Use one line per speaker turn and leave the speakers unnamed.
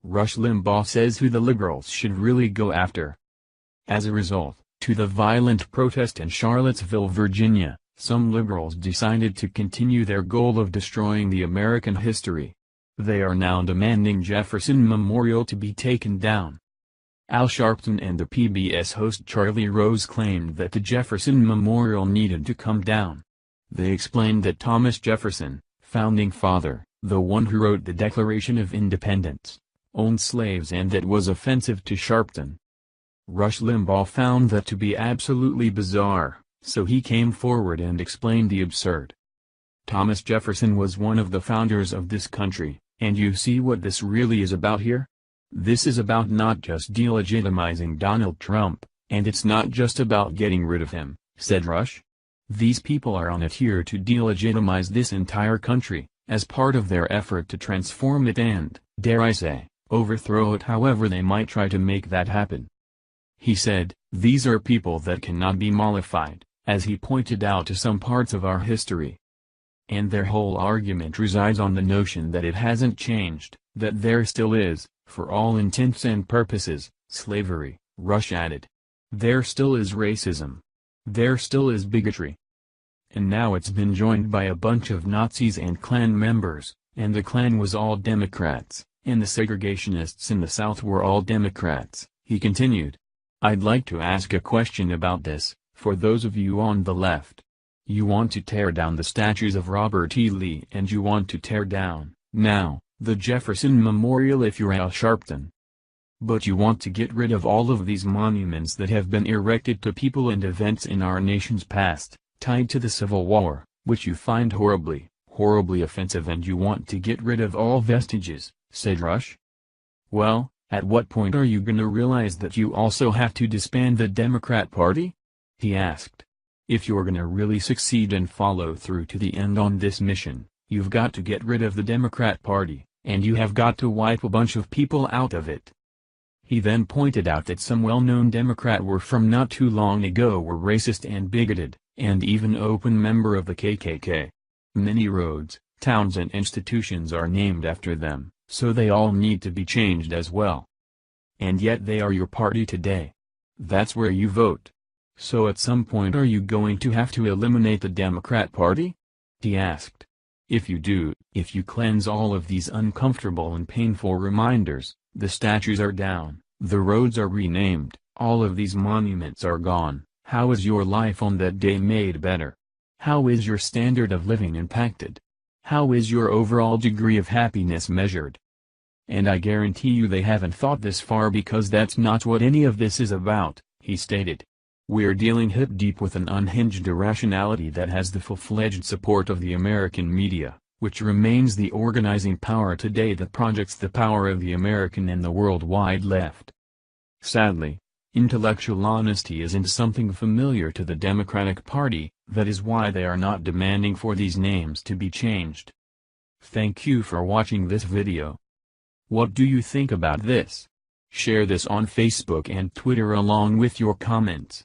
Rush Limbaugh says who the liberals should really go after. As a result, to the violent protest in Charlottesville, Virginia, some liberals decided to continue their goal of destroying the American history. They are now demanding Jefferson Memorial to be taken down. Al Sharpton and the PBS host Charlie Rose claimed that the Jefferson Memorial needed to come down. They explained that Thomas Jefferson, founding father, the one who wrote the Declaration of Independence, owned slaves and that was offensive to Sharpton. Rush Limbaugh found that to be absolutely bizarre, so he came forward and explained the absurd. Thomas Jefferson was one of the founders of this country, and you see what this really is about here? This is about not just delegitimizing Donald Trump, and it's not just about getting rid of him, said Rush. These people are on it here to delegitimize this entire country, as part of their effort to transform it and, dare I say, overthrow it however they might try to make that happen. He said, these are people that cannot be mollified, as he pointed out to some parts of our history. And their whole argument resides on the notion that it hasn't changed, that there still is, for all intents and purposes, slavery, Rush added. There still is racism. There still is bigotry. And now it's been joined by a bunch of Nazis and Klan members, and the Klan was all Democrats, and the segregationists in the South were all Democrats, he continued. I'd like to ask a question about this, for those of you on the left. You want to tear down the statues of Robert E. Lee and you want to tear down, now, the Jefferson Memorial if you're Al Sharpton. But you want to get rid of all of these monuments that have been erected to people and events in our nation's past, tied to the Civil War, which you find horribly, horribly offensive, and you want to get rid of all vestiges, said Rush. Well, at what point are you gonna realize that you also have to disband the Democrat Party? He asked. If you're gonna really succeed and follow through to the end on this mission, you've got to get rid of the Democrat Party, and you have got to wipe a bunch of people out of it. He then pointed out that some well-known Democrat were from not too long ago were racist and bigoted, and even open member of the KKK. Many roads, towns and institutions are named after them, so they all need to be changed as well. And yet they are your party today. That's where you vote. So at some point are you going to have to eliminate the Democrat Party? He asked. If you do, if you cleanse all of these uncomfortable and painful reminders, the statues are down, the roads are renamed, all of these monuments are gone, how is your life on that day made better? How is your standard of living impacted? How is your overall degree of happiness measured? And I guarantee you they haven't thought this far because that's not what any of this is about, he stated. We're dealing hip deep with an unhinged irrationality that has the full-fledged support of the American media, which remains the organizing power today that projects the power of the American and the worldwide left. Sadly, intellectual honesty isn't something familiar to the Democratic Party, that is why they are not demanding for these names to be changed. Thank you for watching this video. What do you think about this? Share this on Facebook and Twitter along with your comments.